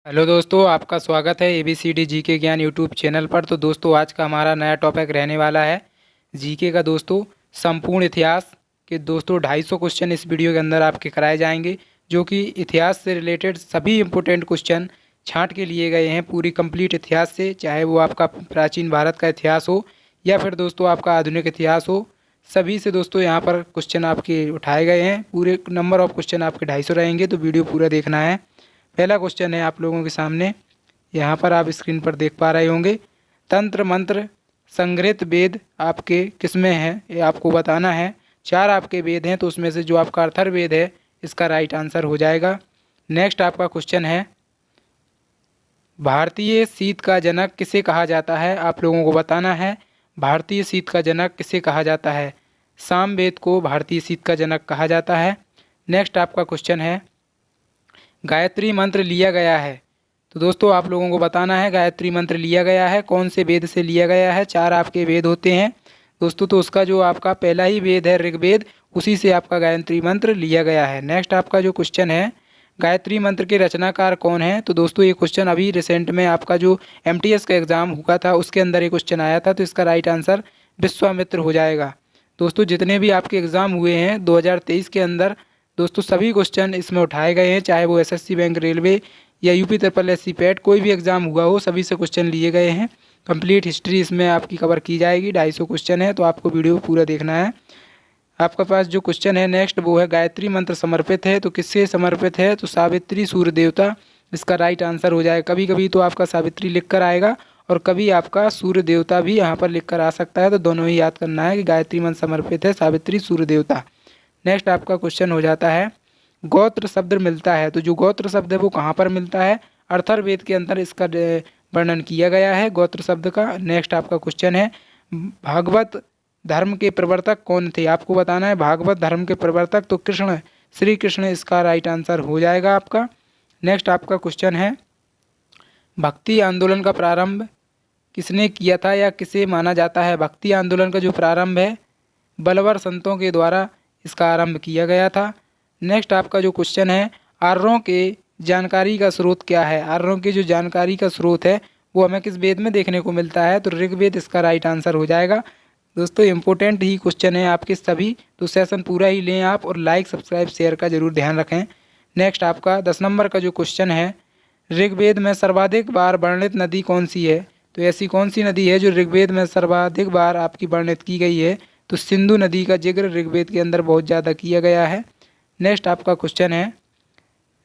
Hello दोस्तों, आपका स्वागत है ABCD जीके ज्ञान यूट्यूब चैनल पर। तो दोस्तों, आज का हमारा नया टॉपिक रहने वाला है जीके का। दोस्तों, संपूर्ण इतिहास के 250 क्वेश्चन इस वीडियो के अंदर आपके कराए जाएंगे, जो कि इतिहास से रिलेटेड सभी इम्पोर्टेंट क्वेश्चन छांट के लिए गए हैं पूरी कंप्लीट इतिहास से। चाहे वो आपका प्राचीन भारत का इतिहास हो या फिर दोस्तों आपका आधुनिक इतिहास हो, सभी से दोस्तों यहाँ पर क्वेश्चन आपके उठाए गए हैं। पूरे नंबर ऑफ क्वेश्चन आपके 250 रहेंगे, तो वीडियो पूरा देखना है। पहला क्वेश्चन है आप लोगों के सामने, यहाँ पर आप स्क्रीन पर देख पा रहे होंगे। तंत्र मंत्र संग्रहित वेद आपके किसमें हैं, ये आपको बताना है। 4 आपके वेद हैं, तो उसमें से जो आपका अथर्ववेद है इसका राइट आंसर हो जाएगा। नेक्स्ट आपका क्वेश्चन है, भारतीय शीत का जनक किसे कहा जाता है, आप लोगों को बताना है। भारतीय शीत का जनक किसे कहा जाता है? सामवेद को भारतीय शीत का जनक कहा जाता है। नेक्स्ट आपका क्वेश्चन है, गायत्री मंत्र लिया गया है, तो दोस्तों आप लोगों को बताना है गायत्री मंत्र लिया गया है कौन से वेद से लिया गया है। 4 आपके वेद होते हैं दोस्तों, तो उसका जो आपका पहला ही वेद है ऋग्वेद, उसी से आपका गायत्री मंत्र लिया गया है। नेक्स्ट आपका जो क्वेश्चन है, गायत्री मंत्र के रचनाकार कौन है, तो दोस्तों ये क्वेश्चन अभी रिसेंट में आपका जो MTS का एग्ज़ाम हुआ था उसके अंदर ये क्वेश्चन आया था, तो इसका राइट आंसर विश्वामित्र हो जाएगा। दोस्तों जितने भी आपके एग्ज़ाम हुए हैं 2023 के अंदर, दोस्तों सभी क्वेश्चन इसमें उठाए गए हैं, चाहे वो SSC बैंक रेलवे या UP SSC पैट कोई भी एग्ज़ाम हुआ हो, सभी से क्वेश्चन लिए गए हैं। कंप्लीट हिस्ट्री इसमें आपकी कवर की जाएगी। 250 क्वेश्चन है, तो आपको वीडियो पूरा देखना है। आपके पास जो क्वेश्चन है नेक्स्ट वो है, गायत्री मंत्र समर्पित है तो किससे समर्पित है, तो सावित्री सूर्य देवता इसका राइट आंसर हो जाएगा। कभी कभी तो आपका सावित्री लिख कर आएगा और कभी आपका सूर्य देवता भी यहाँ पर लिख कर आ सकता है, तो दोनों ही याद करना है कि गायत्री मंत्र समर्पित है सावित्री सूर्य देवता। नेक्स्ट आपका क्वेश्चन हो जाता है, गोत्र शब्द मिलता है, तो जो गोत्र शब्द है वो कहाँ पर मिलता है? अथर्ववेद के अंदर इसका वर्णन किया गया है गोत्र शब्द का। नेक्स्ट आपका क्वेश्चन है, भागवत धर्म के प्रवर्तक कौन थे, आपको बताना है। भागवत धर्म के प्रवर्तक तो कृष्ण, श्री कृष्ण इसका राइट आंसर हो जाएगा आपका। नेक्स्ट आपका क्वेश्चन है, भक्ति आंदोलन का प्रारंभ किसने किया था या किसे माना जाता है? भक्ति आंदोलन का जो प्रारंभ है बलवर संतों के द्वारा इसका आरंभ किया गया था। नेक्स्ट आपका जो क्वेश्चन है, आर्यों के जानकारी का स्रोत क्या है? आर्यों की जो जानकारी का स्रोत है वो हमें किस वेद में देखने को मिलता है, तो ऋग्वेद इसका राइट आंसर हो जाएगा। दोस्तों इंपॉर्टेंट ही क्वेश्चन है आपके सभी, तो सेशन पूरा ही लें आप, और लाइक सब्सक्राइब शेयर का जरूर ध्यान रखें। नेक्स्ट आपका 10 नंबर का जो क्वेश्चन है, ऋग्वेद में सर्वाधिक बार वर्णित नदी कौन सी है? तो ऐसी कौन सी नदी है जो ऋग्वेद में सर्वाधिक बार आपकी वर्णित की गई है? तो सिंधु नदी का जिक्र ऋग्वेद के अंदर बहुत ज़्यादा किया गया है। नेक्स्ट आपका क्वेश्चन है,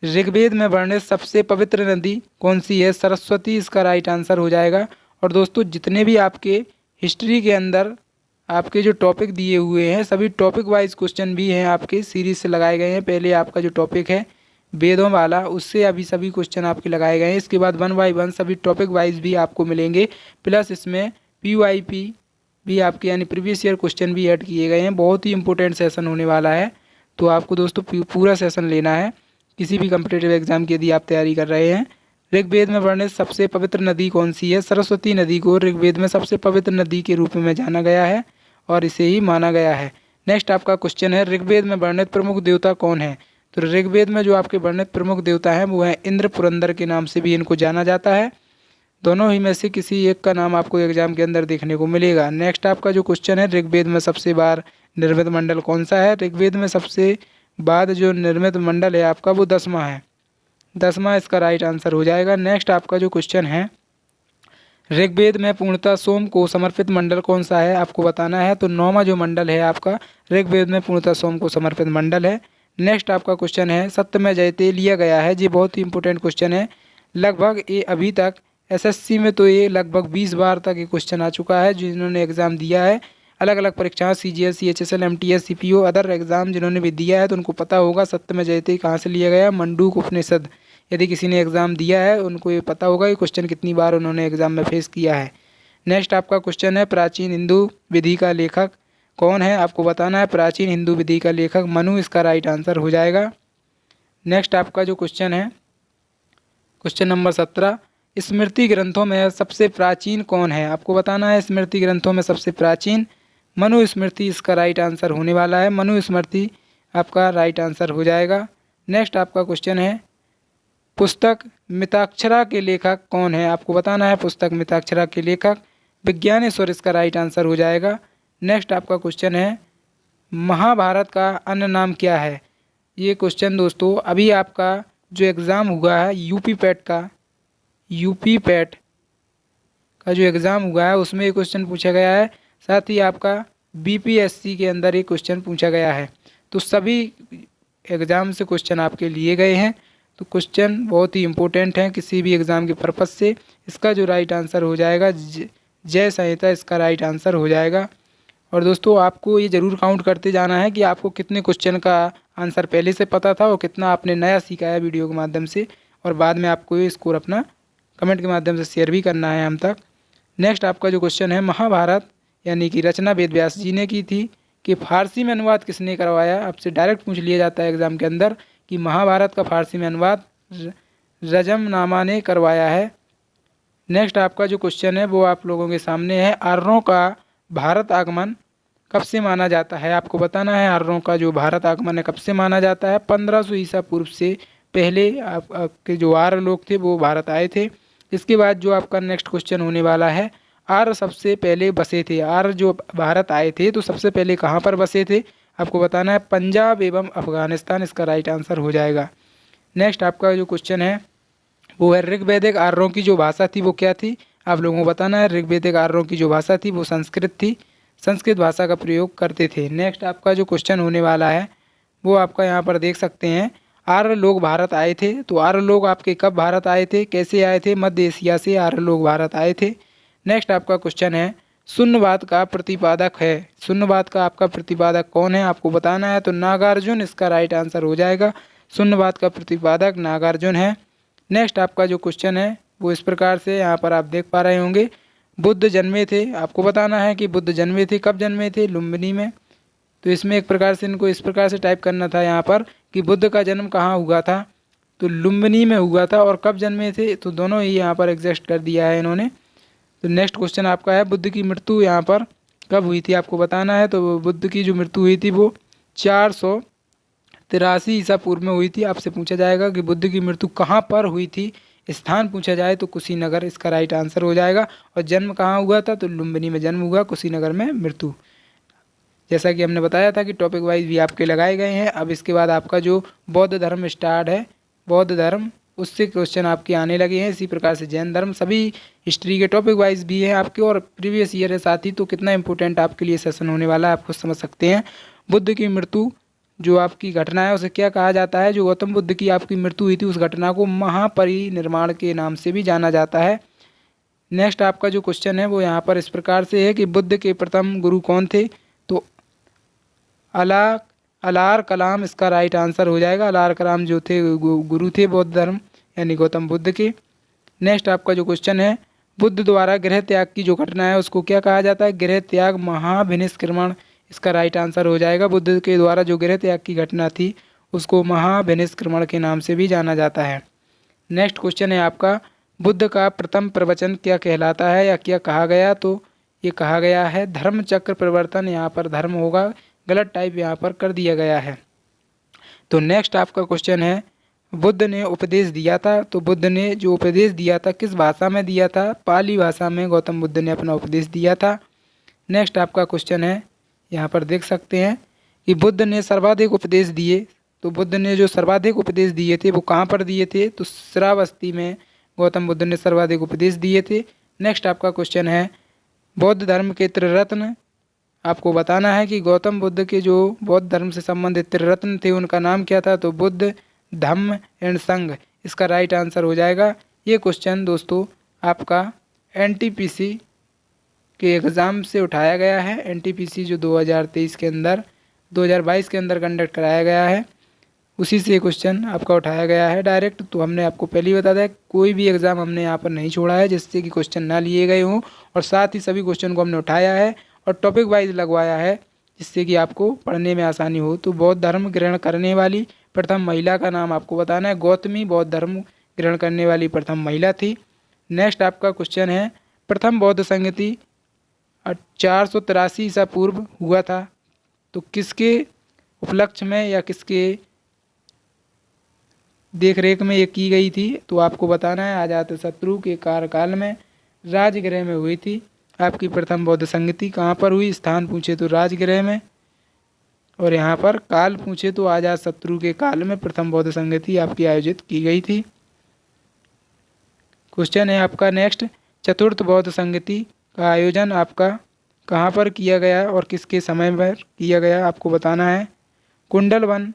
ऋग्वेद में वर्णित सबसे पवित्र नदी कौन सी है? सरस्वती इसका राइट आंसर हो जाएगा। और दोस्तों जितने भी आपके हिस्ट्री के अंदर आपके जो टॉपिक दिए हुए हैं, सभी टॉपिक वाइज क्वेश्चन भी हैं आपके सीरीज से लगाए गए हैं। पहले आपका जो टॉपिक है वेदों वाला, उससे अभी सभी क्वेश्चन आपके लगाए गए हैं। इसके बाद 1 बाय 1 सभी टॉपिक वाइज भी आपको मिलेंगे, प्लस इसमें PYP भी आपके यानी प्रीवियस ईयर क्वेश्चन भी ऐड किए गए हैं। बहुत ही इंपॉर्टेंट सेशन होने वाला है, तो आपको दोस्तों पूरा सेशन लेना है किसी भी कम्पिटिटिव एग्जाम की यदि आप तैयारी कर रहे हैं। ऋग्वेद में वर्णित सबसे पवित्र नदी कौन सी है? सरस्वती नदी को ऋग्वेद में सबसे पवित्र नदी के रूप में जाना गया है और इसे ही माना गया है। नेक्स्ट आपका क्वेश्चन है, ऋग्वेद में वर्णित प्रमुख देवता कौन है? तो ऋग्वेद में जो आपके वर्णित प्रमुख देवता हैं वो हैं इंद्र, पुरंदर के नाम से भी इनको जाना जाता है। दोनों ही में से किसी एक का नाम आपको एग्जाम के अंदर देखने को मिलेगा। नेक्स्ट आपका जो क्वेश्चन है, ऋग्वेद में सबसे बार निर्मित मंडल कौन सा है? ऋग्वेद में सबसे बाद जो निर्मित मंडल है आपका वो 10वां है। 10वां इसका राइट आंसर हो जाएगा। नेक्स्ट आपका जो क्वेश्चन है, ऋग्वेद में पूर्णतः सोम को समर्पित मंडल कौन सा है, आपको बताना है। तो 9वां जो मंडल है आपका ऋग्वेद में पूर्णतः सोम को समर्पित मंडल है। नेक्स्ट आपका क्वेश्चन है, सत्यमेव जयते लिया गया है, ये बहुत ही इंपॉर्टेंट क्वेश्चन है। लगभग ये अभी तक SSC में तो ये लगभग 20 बार तक ये क्वेश्चन आ चुका है जिन्होंने एग्ज़ाम दिया है। अलग अलग परीक्षाएं CGS, CHSL, MTS, CPO other exam जिन्होंने भी दिया है तो उनको पता होगा सत्यमेव जयते कहाँ से लिया गया। मंडूक उपनिषद यदि किसी ने एग्ज़ाम दिया है उनको ये पता होगा कि क्वेश्चन कितनी बार उन्होंने एग्ज़ाम में फेस किया है। नेक्स्ट आपका क्वेश्चन है, प्राचीन हिंदू विधि का लेखक कौन है, आपको बताना है। प्राचीन हिंदू विधि का लेखक मनु इसका राइट आंसर हो जाएगा। नेक्स्ट आपका जो क्वेश्चन है, क्वेश्चन नंबर 17, स्मृति ग्रंथों में सबसे प्राचीन कौन है, आपको बताना है। स्मृति ग्रंथों में सबसे प्राचीन मनुस्मृति इसका राइट आंसर होने वाला है। मनुस्मृति आपका राइट आंसर हो जाएगा। नेक्स्ट आपका क्वेश्चन है, पुस्तक मिताक्षरा के लेखक कौन है? आपको बताना है पुस्तक मिताक्षरा के लेखक विज्ञानेश्वर इसका राइट आंसर हो जाएगा। नेक्स्ट आपका क्वेश्चन है महाभारत का अन्य नाम क्या है? ये क्वेश्चन दोस्तों अभी आपका जो एग्ज़ाम हुआ है यूपी पैट का जो एग्ज़ाम हुआ है उसमें ये क्वेश्चन पूछा गया है। साथ ही आपका बीपीएससी के अंदर ये क्वेश्चन पूछा गया है। तो सभी एग्ज़ाम से क्वेश्चन आपके लिए गए हैं। तो क्वेश्चन बहुत ही इम्पोर्टेंट है किसी भी एग्ज़ाम के पर्पज़ से। इसका जो राइट आंसर हो जाएगा जय संहिता इसका राइट आंसर हो जाएगा। और दोस्तों आपको ये ज़रूर काउंट करते जाना है कि आपको कितने क्वेश्चन का आंसर पहले से पता था और कितना आपने नया सीखा है वीडियो के माध्यम से। और बाद में आपको ये स्कोर अपना कमेंट के माध्यम से शेयर भी करना है हम तक। नेक्स्ट आपका जो क्वेश्चन है महाभारत यानी कि रचना वेद व्यास जी ने की थी कि फारसी में अनुवाद किसने करवाया? आपसे डायरेक्ट पूछ लिया जाता है एग्ज़ाम के अंदर कि महाभारत का फारसी में अनुवाद रजमनामा ने करवाया है। नेक्स्ट आपका जो क्वेश्चन है वो आप लोगों के सामने है आर्यों का भारत आगमन कब से माना जाता है? आपको बताना है आर्यों का जो भारत आगमन है कब से माना जाता है। 1500 ईसा पूर्व से पहले आपके जो आर्य लोग थे वो भारत आए थे। इसके बाद जो आपका नेक्स्ट क्वेश्चन होने वाला है आर्य सबसे पहले बसे थे। आर्य जो भारत आए थे तो सबसे पहले कहाँ पर बसे थे? आपको बताना है पंजाब एवं अफगानिस्तान इसका राइट आंसर हो जाएगा। नेक्स्ट आपका जो क्वेश्चन है वो है ऋग्वैदिक आर्यों की जो भाषा थी वो क्या थी? आप लोगों को बताना है ऋग्वैदिक आर्यों की जो भाषा थी वो संस्कृत थी। संस्कृत भाषा का प्रयोग करते थे। नेक्स्ट आपका जो क्वेश्चन होने वाला है वो आपका यहाँ पर देख सकते हैं आर्य लोग भारत आए थे। तो आर्य लोग आपके कब भारत आए थे, कैसे आए थे? मध्य एशिया से आर्य लोग भारत आए थे। नेक्स्ट आपका क्वेश्चन है शून्यवाद का प्रतिपादक है। शून्यवाद का आपका प्रतिपादक कौन है? आपको बताना है। तो नागार्जुन इसका राइट आंसर हो जाएगा। शून्यवाद का प्रतिपादक नागार्जुन है। नेक्स्ट आपका जो क्वेश्चन है वो इस प्रकार से यहाँ पर आप देख पा रहे होंगे बुद्ध जन्मे थे। आपको बताना है कि बुद्ध जन्मे थे, कब जन्मे थे? लुम्बिनी में। तो इसमें एक प्रकार से इनको इस प्रकार से टाइप करना था यहाँ पर कि बुद्ध का जन्म कहाँ हुआ था? तो लुम्बिनी में हुआ था। और कब जन्मे थे? तो दोनों ही यहाँ पर एग्जस्ट कर दिया है इन्होंने। तो नेक्स्ट क्वेश्चन आपका है बुद्ध की मृत्यु यहाँ पर कब हुई थी? आपको बताना है। तो बुद्ध की जो मृत्यु हुई थी वो 483 ईसा पूर्व में हुई थी। आपसे पूछा जाएगा कि बुद्ध की मृत्यु कहाँ पर हुई थी, स्थान पूछा जाए तो कुशीनगर इसका राइट आंसर हो जाएगा। और जन्म कहाँ हुआ था? तो लुम्बिनी में जन्म हुआ, कुशीनगर में मृत्यु। जैसा कि हमने बताया था कि टॉपिक वाइज भी आपके लगाए गए हैं। अब इसके बाद आपका जो बौद्ध धर्म स्टार्ट है, बौद्ध धर्म, उससे क्वेश्चन आपके आने लगे हैं। इसी प्रकार से जैन धर्म, सभी हिस्ट्री के टॉपिक वाइज भी हैं आपके और प्रीवियस ईयर है साथ ही। तो कितना इंपॉर्टेंट आपके लिए सेशन होने वाला है आप खुद समझ सकते हैं। बुद्ध की मृत्यु जो आपकी घटना है उसे क्या कहा जाता है? जो गौतम बुद्ध की आपकी मृत्यु हुई थी उस घटना को महापरिनिर्वाण के नाम से भी जाना जाता है। नेक्स्ट आपका जो क्वेश्चन है वो यहाँ पर इस प्रकार से है कि बुद्ध के प्रथम गुरु कौन थे? तो अलार कलाम इसका राइट आंसर हो जाएगा। अलार कलाम जो थे गुरु थे बौद्ध धर्म यानी गौतम बुद्ध के। नेक्स्ट आपका जो क्वेश्चन है बुद्ध द्वारा गृह त्याग की जो घटना है उसको क्या कहा जाता है? गृह त्याग महाभिनिष्क्रमण इसका राइट आंसर हो जाएगा। बुद्ध के द्वारा जो गृह त्याग की घटना थी उसको महाभिनिष्क्रमण के नाम से भी जाना जाता है। नेक्स्ट क्वेश्चन है आपका बुद्ध का प्रथम प्रवचन क्या कहलाता है या क्या कहा गया? तो ये कहा गया है धर्म चक्र परिवर्तन। यहाँ पर धर्म होगा, गलत टाइप यहाँ पर कर दिया गया है। तो नेक्स्ट आपका क्वेश्चन है बुद्ध ने उपदेश दिया था। तो बुद्ध ने जो उपदेश दिया था किस भाषा में दिया था? पाली भाषा में गौतम बुद्ध ने अपना उपदेश दिया था। नेक्स्ट आपका क्वेश्चन है यहाँ पर देख सकते हैं कि बुद्ध ने सर्वाधिक उपदेश दिए। तो बुद्ध ने जो सर्वाधिक उपदेश दिए थे वो कहाँ पर दिए थे? तो श्रावस्ती में गौतम बुद्ध ने सर्वाधिक उपदेश दिए थे। नेक्स्ट आपका क्वेश्चन है बौद्ध धर्म के त्रिरत्न। आपको बताना है कि गौतम बुद्ध के जो बौद्ध धर्म से संबंधित त्रिरत्न थे उनका नाम क्या था? तो बुद्ध, धम्म एंड संघ इसका राइट आंसर हो जाएगा। ये क्वेश्चन दोस्तों आपका एनटीपीसी के एग्ज़ाम से उठाया गया है। एनटीपीसी जो 2023 के अंदर 2022 के अंदर कंडक्ट कराया गया है उसी से क्वेश्चन आपका उठाया गया है डायरेक्ट। तो हमने आपको पहले ही बता दिया कोई भी एग्ज़ाम हमने यहाँ पर नहीं छोड़ा है जिससे कि क्वेश्चन ना लिए गए हों। और साथ ही सभी क्वेश्चन को हमने उठाया है और टॉपिक वाइज लगवाया है जिससे कि आपको पढ़ने में आसानी हो। तो बौद्ध धर्म ग्रहण करने वाली प्रथम महिला का नाम आपको बताना है। गौतमी बौद्ध धर्म ग्रहण करने वाली प्रथम महिला थी। नेक्स्ट आपका क्वेश्चन है प्रथम बौद्ध संगति 483 ईसा पूर्व हुआ था। तो किसके उपलक्ष्य में या किसके देख रेख में ये की गई थी? तो आपको बताना है अजातशत्रु के कार्यकाल में राजगृह में हुई थी। आपकी प्रथम बौद्ध संगति कहाँ पर हुई? स्थान पूछे तो राजगृह में, और यहाँ पर काल पूछे तो अजातशत्रु के काल में प्रथम बौद्ध संगति आपकी आयोजित की गई थी। क्वेश्चन है आपका नेक्स्ट, चतुर्थ बौद्ध संगति का आयोजन आपका कहाँ पर किया गया और किसके समय पर किया गया? आपको बताना है। कुंडलवन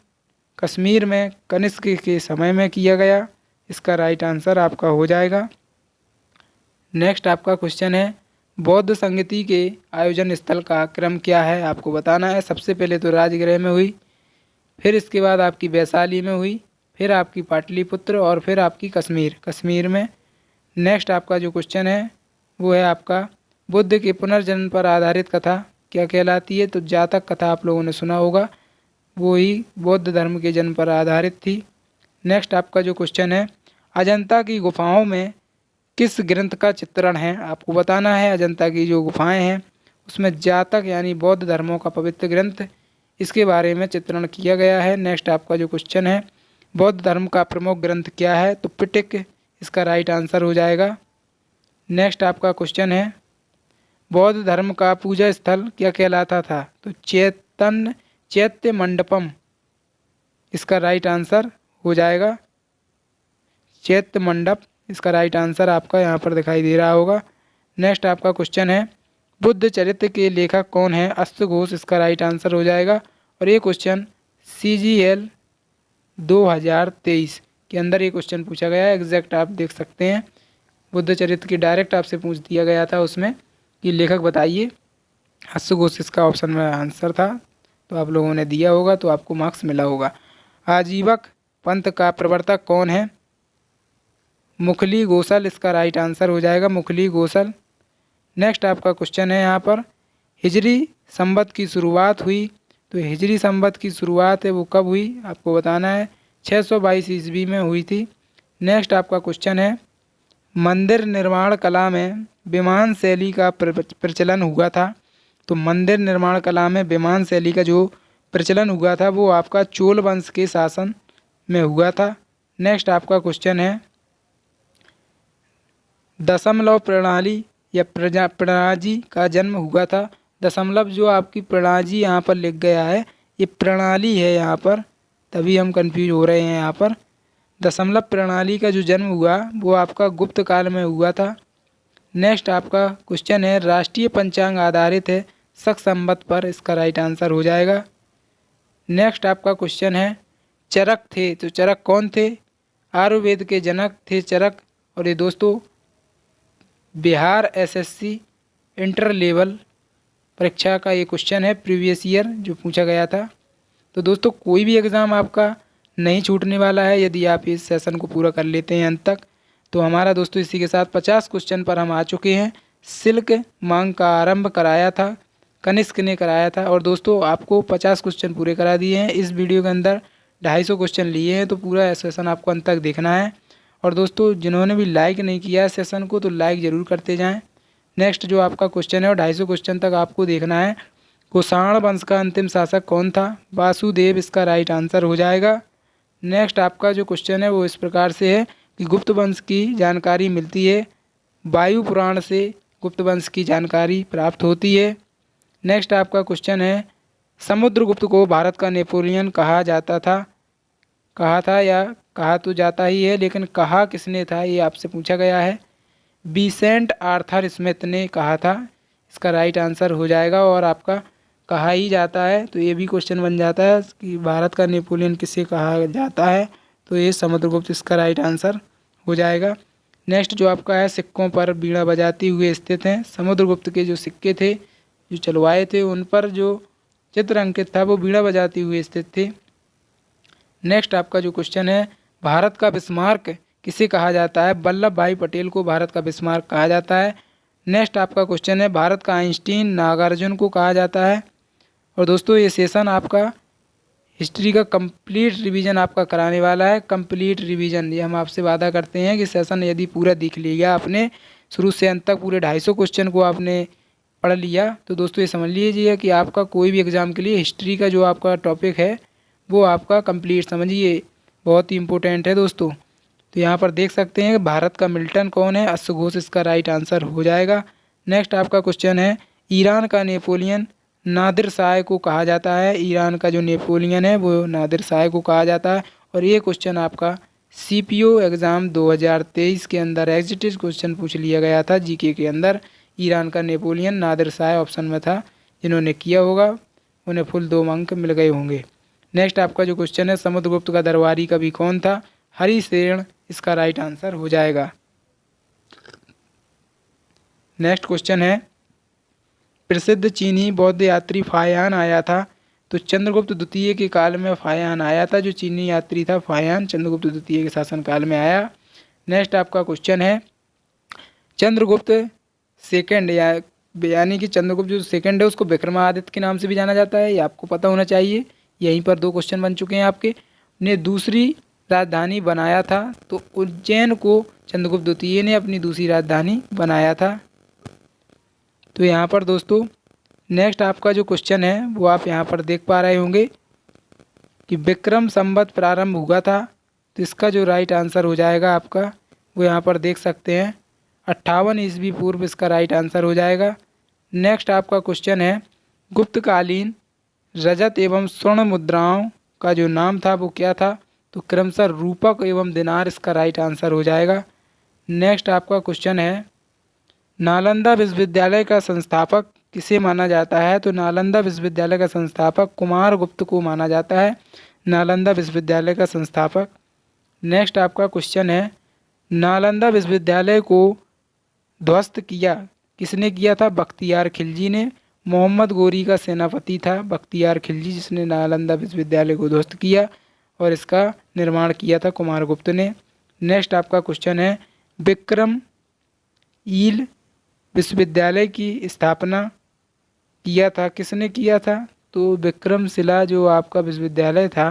कश्मीर में कनिष्क के समय में किया गया। इसका राइट आंसर आपका हो जाएगा। नेक्स्ट आपका क्वेश्चन है, बौद्ध संगति के आयोजन स्थल का क्रम क्या है? आपको बताना है। सबसे पहले तो राजगृह में हुई, फिर इसके बाद आपकी वैशाली में हुई, फिर आपकी पाटलिपुत्र और फिर आपकी कश्मीर में। नेक्स्ट आपका जो क्वेश्चन है वो है आपका, बुद्ध के पुनर्जन्म पर आधारित कथा क्या कहलाती है? तो जातक कथा आप लोगों ने सुना होगा, वो ही बौद्ध धर्म के जन्म पर आधारित थी। नेक्स्ट आपका जो क्वेश्चन है, अजंता की गुफाओं में किस ग्रंथ का चित्रण है? आपको बताना है। अजंता की जो गुफाएं हैं उसमें जातक यानी बौद्ध धर्मों का पवित्र ग्रंथ, इसके बारे में चित्रण किया गया है। नेक्स्ट आपका जो क्वेश्चन है, बौद्ध धर्म का प्रमुख ग्रंथ क्या है? तो पिटक इसका राइट आंसर हो जाएगा। नेक्स्ट आपका क्वेश्चन है, बौद्ध धर्म का पूजा स्थल क्या कहलाता था? तो चैत्य मंडपम इसका राइट आंसर हो जाएगा। चैत्य मंडप इसका राइट आंसर आपका यहाँ पर दिखाई दे रहा होगा। नेक्स्ट आपका क्वेश्चन है, बुद्ध चरित्र के लेखक कौन है? अश्वघोष इसका राइट आंसर हो जाएगा। और ये क्वेश्चन CGL 2023 के अंदर ये क्वेश्चन पूछा गया है। एग्जैक्ट आप देख सकते हैं, बुद्ध चरित्र की डायरेक्ट आपसे पूछ दिया गया था उसमें कि लेखक बताइए। अश्वघोष इसका ऑप्शन में आंसर था, तो आप लोगों ने दिया होगा तो आपको मार्क्स मिला होगा। आजीवक पंथ का प्रवर्तक कौन है? मुखली गोसल इसका राइट आंसर हो जाएगा, मुखली गोसल। नेक्स्ट आपका क्वेश्चन है यहाँ पर, हिजरी संवत की शुरुआत हुई, तो हिजरी संवत की शुरुआत है वो कब हुई? आपको बताना है। 622 ईस्वी में हुई थी। नेक्स्ट आपका क्वेश्चन है, मंदिर निर्माण कला में विमान शैली का प्रचलन हुआ था, तो मंदिर निर्माण कला में विमान शैली का जो प्रचलन हुआ था वो आपका चोल वंश के शासन में हुआ था। नेक्स्ट आपका क्वेश्चन है, दशमलव प्रणाली या प्रणाली का जन्म हुआ था। दशमलव जो आपकी प्रणाली यहाँ पर लिख गया है, ये प्रणाली है यहाँ पर, तभी हम कंफ्यूज हो रहे हैं यहाँ पर। दशमलव प्रणाली का जो जन्म हुआ वो आपका गुप्त काल में हुआ था। नेक्स्ट आपका क्वेश्चन है, राष्ट्रीय पंचांग आधारित है शक संवत पर, इसका राइट आंसर हो जाएगा। नेक्स्ट आपका क्वेश्चन है, चरक थे, तो चरक कौन थे? आयुर्वेद के जनक थे चरक। और ये दोस्तों बिहार SSC इंटर लेवल परीक्षा का ये क्वेश्चन है, प्रीवियस ईयर जो पूछा गया था। तो दोस्तों कोई भी एग्ज़ाम आपका नहीं छूटने वाला है यदि आप इस सेशन को पूरा कर लेते हैं अंत तक। तो हमारा दोस्तों इसी के साथ 50 क्वेश्चन पर हम आ चुके हैं। सिल्क मांग का आरंभ कराया था कनिष्क ने कराया था, और दोस्तों आपको 50 क्वेश्चन पूरे करा दिए हैं। इस वीडियो के अंदर 250 क्वेश्चन लिए हैं, तो पूरा सेशन आपको अंत तक देखना है। और दोस्तों जिन्होंने भी लाइक नहीं किया है सेशन को, तो लाइक ज़रूर करते जाएँ। नेक्स्ट जो आपका क्वेश्चन है और 250 क्वेश्चन तक आपको देखना है। कुषाण वंश का अंतिम शासक कौन था? वासुदेव इसका राइट आंसर हो जाएगा। नेक्स्ट आपका जो क्वेश्चन है वो इस प्रकार से है कि गुप्त वंश की जानकारी मिलती है वायु पुराण से, गुप्त वंश की जानकारी प्राप्त होती है। नेक्स्ट आपका क्वेश्चन है, समुद्रगुप्त को भारत का नेपोलियन कहा जाता था, कहा था या कहा तो जाता ही है, लेकिन कहा किसने था ये आपसे पूछा गया है। बीसेंट आर्थर स्मिथ ने कहा था, इसका राइट आंसर हो जाएगा। और आपका कहा ही जाता है, तो ये भी क्वेश्चन बन जाता है कि भारत का नेपोलियन किसे कहा जाता है, तो ये समुद्रगुप्त इसका राइट आंसर हो जाएगा। नेक्स्ट जो आपका है, सिक्कों पर बीड़ा बजाती हुए स्थित हैं। समुद्रगुप्त के जो सिक्के थे जो चलवाए थे उन पर जो चित्र अंकित था वो बीड़ा बजाती हुए स्थित थे। नेक्स्ट आपका जो क्वेश्चन है, भारत का बिस्मार्क किसे कहा जाता है? वल्लभ भाई पटेल को भारत का बिस्मार्क कहा जाता है। नेक्स्ट आपका क्वेश्चन है, भारत का आइंस्टीन नागार्जुन को कहा जाता है। और दोस्तों ये सेशन आपका हिस्ट्री का कंप्लीट रिवीजन आपका कराने वाला है। कंप्लीट रिवीजन, ये हम आपसे वादा करते हैं कि सेशन यदि पूरा देख लिया आपने शुरू से अंत तक, पूरे 250 क्वेश्चन को आपने पढ़ लिया, तो दोस्तों ये समझ लीजिए कि आपका कोई भी एग्ज़ाम के लिए हिस्ट्री का जो आपका टॉपिक है वो आपका कंप्लीट समझिए बहुत ही इंपॉर्टेंट है दोस्तों। तो यहाँ पर देख सकते हैं भारत का मिल्टन कौन है, अश्वघोष इसका राइट आंसर हो जाएगा। नेक्स्ट आपका क्वेश्चन है ईरान का नेपोलियन नादिर शाह को कहा जाता है। ईरान का जो नेपोलियन है वो नादिर शाह को कहा जाता है। और ये क्वेश्चन आपका सीपीओ एग्ज़ाम 2023 के अंदर एग्जिट क्वेश्चन पूछ लिया गया था जीके के अंदर। ईरान का नेपोलियन नादिर शाह ऑप्शन में था। जिन्होंने किया होगा उन्हें फुल 2 अंक मिल गए होंगे। नेक्स्ट आपका जो क्वेश्चन है समुद्रगुप्त का दरबारी कवि कौन था, हरिसेन इसका राइट आंसर हो जाएगा। नेक्स्ट क्वेश्चन है प्रसिद्ध चीनी बौद्ध यात्री फाहियान आया था। तो चंद्रगुप्त द्वितीय के काल में फाहियान आया था। जो चीनी यात्री था फाहियान चंद्रगुप्त द्वितीय के शासनकाल में आया। नेक्स्ट आपका क्वेश्चन है चंद्रगुप्त सेकंड यानी कि चंद्रगुप्त जो सेकंड है उसको विक्रमादित्य के नाम से भी जाना जाता है, ये आपको पता होना चाहिए। यहीं पर 2 क्वेश्चन बन चुके हैं आपके। ने दूसरी राजधानी बनाया था। तो उज्जैन को चंद्रगुप्त द्वितीय ने अपनी दूसरी राजधानी बनाया था। तो यहाँ पर दोस्तों नेक्स्ट आपका जो क्वेश्चन है वो आप यहाँ पर देख पा रहे होंगे कि विक्रम संवत प्रारंभ हुआ था। तो इसका जो राइट आंसर हो जाएगा आपका वो यहाँ पर देख सकते हैं 58 ईस्वी पूर्व इसका राइट आंसर हो जाएगा। नेक्स्ट आपका क्वेश्चन है गुप्तकालीन रजत एवं स्वर्ण मुद्राओं का जो नाम था वो क्या था। तो क्रमशः रूपक एवं दिनार इसका राइट आंसर हो जाएगा। नेक्स्ट आपका क्वेश्चन है नालंदा विश्वविद्यालय का संस्थापक किसे माना जाता है। तो नालंदा विश्वविद्यालय का संस्थापक कुमारगुप्त को माना जाता है, नालंदा विश्वविद्यालय का संस्थापक। नेक्स्ट आपका क्वेश्चन है नालंदा विश्वविद्यालय को ध्वस्त किया किसने किया था, बख्तियार खिलजी ने। मोहम्मद गोरी का सेनापति था बख्तियार खिलजी जिसने नालंदा विश्वविद्यालय को ध्वस्त किया और इसका निर्माण किया था कुमारगुप्त ने। नेक्स्ट आपका क्वेश्चन है विक्रम ईल विश्वविद्यालय की स्थापना किया था किसने किया था। तो विक्रमशिला जो आपका विश्वविद्यालय था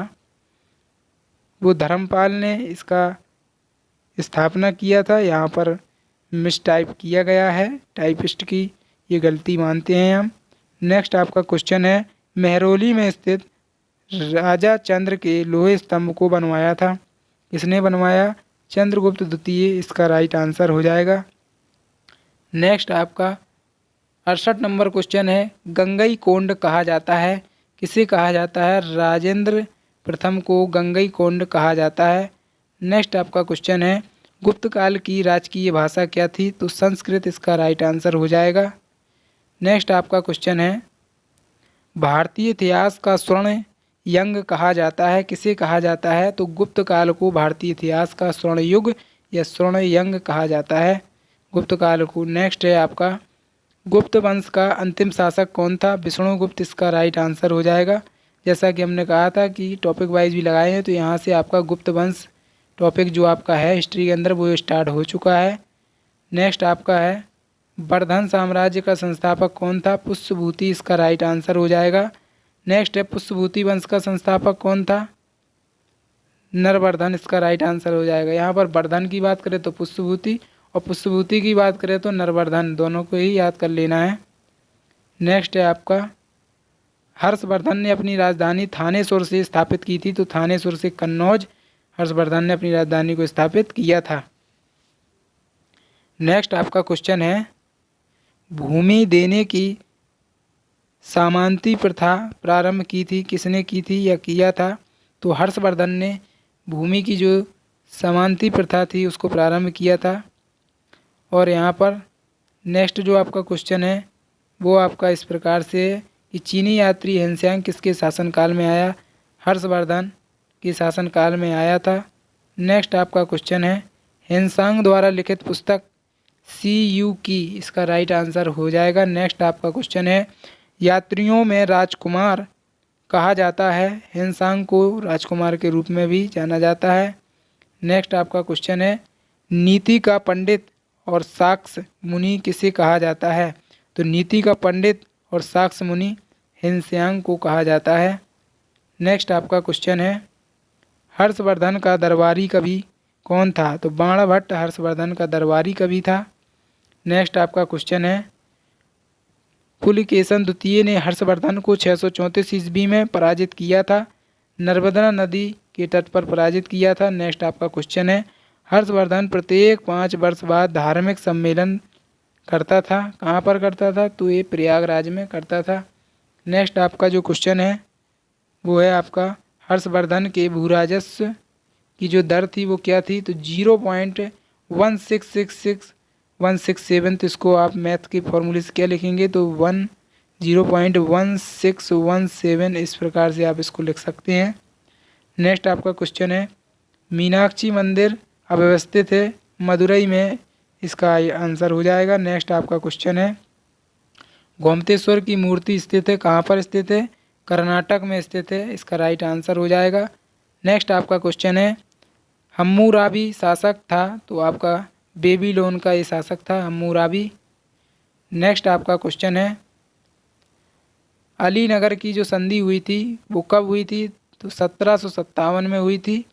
वो धर्मपाल ने इसका स्थापना किया था। यहाँ पर मिस टाइप किया गया है, टाइपिस्ट की ये गलती मानते हैं हम। नेक्स्ट आपका क्वेश्चन है मेहरौली में स्थित राजा चंद्र के लोहे स्तंभ को बनवाया था किसने बनवाया, चंद्रगुप्त द्वितीय इसका राइट आंसर हो जाएगा। नेक्स्ट आपका 68 नंबर क्वेश्चन है गंगई कोंड कहा जाता है किसे कहा जाता है, राजेंद्र प्रथम को गंगई कोंड कहा जाता है। नेक्स्ट आपका क्वेश्चन है गुप्त काल की राजकीय भाषा क्या थी। तो संस्कृत इसका राइट आंसर हो जाएगा। नेक्स्ट आपका क्वेश्चन है भारतीय इतिहास का स्वर्ण युग कहा जाता है किसे कहा जाता है। तो गुप्त काल को भारतीय इतिहास का स्वर्ण युग या स्वर्ण युग कहा जाता है, गुप्त काल को। नेक्स्ट है आपका गुप्त वंश का अंतिम शासक कौन था, विष्णुगुप्त इसका राइट आंसर हो जाएगा। जैसा कि हमने कहा था कि टॉपिक वाइज भी लगाए हैं तो यहाँ से आपका गुप्त वंश टॉपिक जो आपका है हिस्ट्री के अंदर वो स्टार्ट हो चुका है। नेक्स्ट आपका है वर्धन साम्राज्य का संस्थापक कौन था, पुष्यभूति इसका राइट आंसर हो जाएगा। नेक्स्ट है पुष्यभूति वंश का संस्थापक कौन था, नरवर्धन इसका राइट आंसर हो जाएगा। यहाँ पर वर्धन की बात करें तो पुष्यभूति और पुष्यभूति की बात करें तो नरवर्धन, दोनों को ही याद कर लेना है। नेक्स्ट है आपका हर्षवर्धन ने अपनी राजधानी थानेश्वर से स्थापित की थी। तो थानेश्वर से कन्नौज हर्षवर्धन ने अपनी राजधानी को स्थापित किया था। नेक्स्ट आपका क्वेश्चन है भूमि देने की सामंती प्रथा प्रारंभ की थी किसने की थी या किया था। तो हर्षवर्धन ने भूमि की जो सामंती प्रथा थी उसको प्रारंभ किया था। और यहाँ पर नेक्स्ट जो आपका क्वेश्चन है वो आपका इस प्रकार से है कि चीनी यात्री हेनसेंग किसके शासनकाल में आया, हर्षवर्धन के शासनकाल में आया था। नेक्स्ट आपका क्वेश्चन है हेनसांग द्वारा लिखित पुस्तक CU की इसका राइट आंसर हो जाएगा। नेक्स्ट आपका क्वेश्चन है यात्रियों में राजकुमार कहा जाता है, हेनसांग को राजकुमार के रूप में भी जाना जाता है। नेक्स्ट आपका क्वेश्चन है नीति का पंडित और साक्ष मुनि किसे कहा जाता है। तो नीति का पंडित और साक्ष मुनि हेनसेंग को कहा जाता है। नेक्स्ट आपका क्वेश्चन है हर्षवर्धन का दरबारी कवि कौन था। तो बाणभट्ट हर्षवर्धन का दरबारी कवि था। नेक्स्ट आपका क्वेश्चन है पुलकेशन द्वितीय ने हर्षवर्धन को 634 ईस्वी में पराजित किया था। नर्मदा नदी के तट पर पराजित किया था। नेक्स्ट आपका क्वेश्चन है, हर्षवर्धन प्रत्येक 5 वर्ष बाद धार्मिक सम्मेलन करता था, कहाँ पर करता था? तो ये प्रयागराज में करता था। नेक्स्ट आपका जो क्वेश्चन है वो है आपका, हर्षवर्धन के भूराजस्व की जो दर थी वो क्या थी? तो 0.1666167। तो इसको आप मैथ के फॉर्मूले से क्या लिखेंगे? तो 0.1617 इस प्रकार से आप इसको लिख सकते हैं। नेक्स्ट आपका क्वेश्चन है, मीनाक्षी मंदिर अव्यवस्थित है मदुरई में, इसका आंसर हो जाएगा। नेक्स्ट आपका क्वेश्चन है, गोमतेश्वर की मूर्ति स्थित है, कहाँ पर स्थित है? कर्नाटक में स्थित है, इसका राइट आंसर हो जाएगा। नेक्स्ट आपका क्वेश्चन है, हम्मुराबी शासक था, तो आपका बेबीलोन का ये शासक था हम्मुराबी। नेक्स्ट आपका क्वेश्चन है, अलीनगर की जो संधि हुई थी वो कब हुई थी? तो 1757 में हुई थी।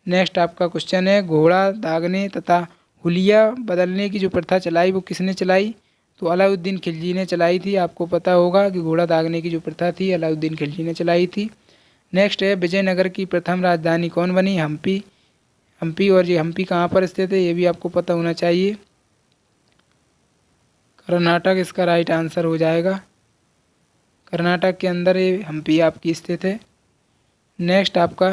नेक्स्ट आपका क्वेश्चन है, घोड़ा दागने तथा हुलिया बदलने की जो प्रथा चलाई वो किसने चलाई? तो अलाउद्दीन खिलजी ने चलाई थी। आपको पता होगा कि घोड़ा दागने की जो प्रथा थी अलाउद्दीन खिलजी ने चलाई थी। नेक्स्ट है, विजयनगर की प्रथम राजधानी कौन बनी? हम्पी। हम्पी, और ये हम्पी कहाँ पर स्थित है ये भी आपको पता होना चाहिए। कर्नाटक इसका राइट आंसर हो जाएगा। कर्नाटक के अंदर ये हम्पी आपकी स्थित है। नेक्स्ट आपका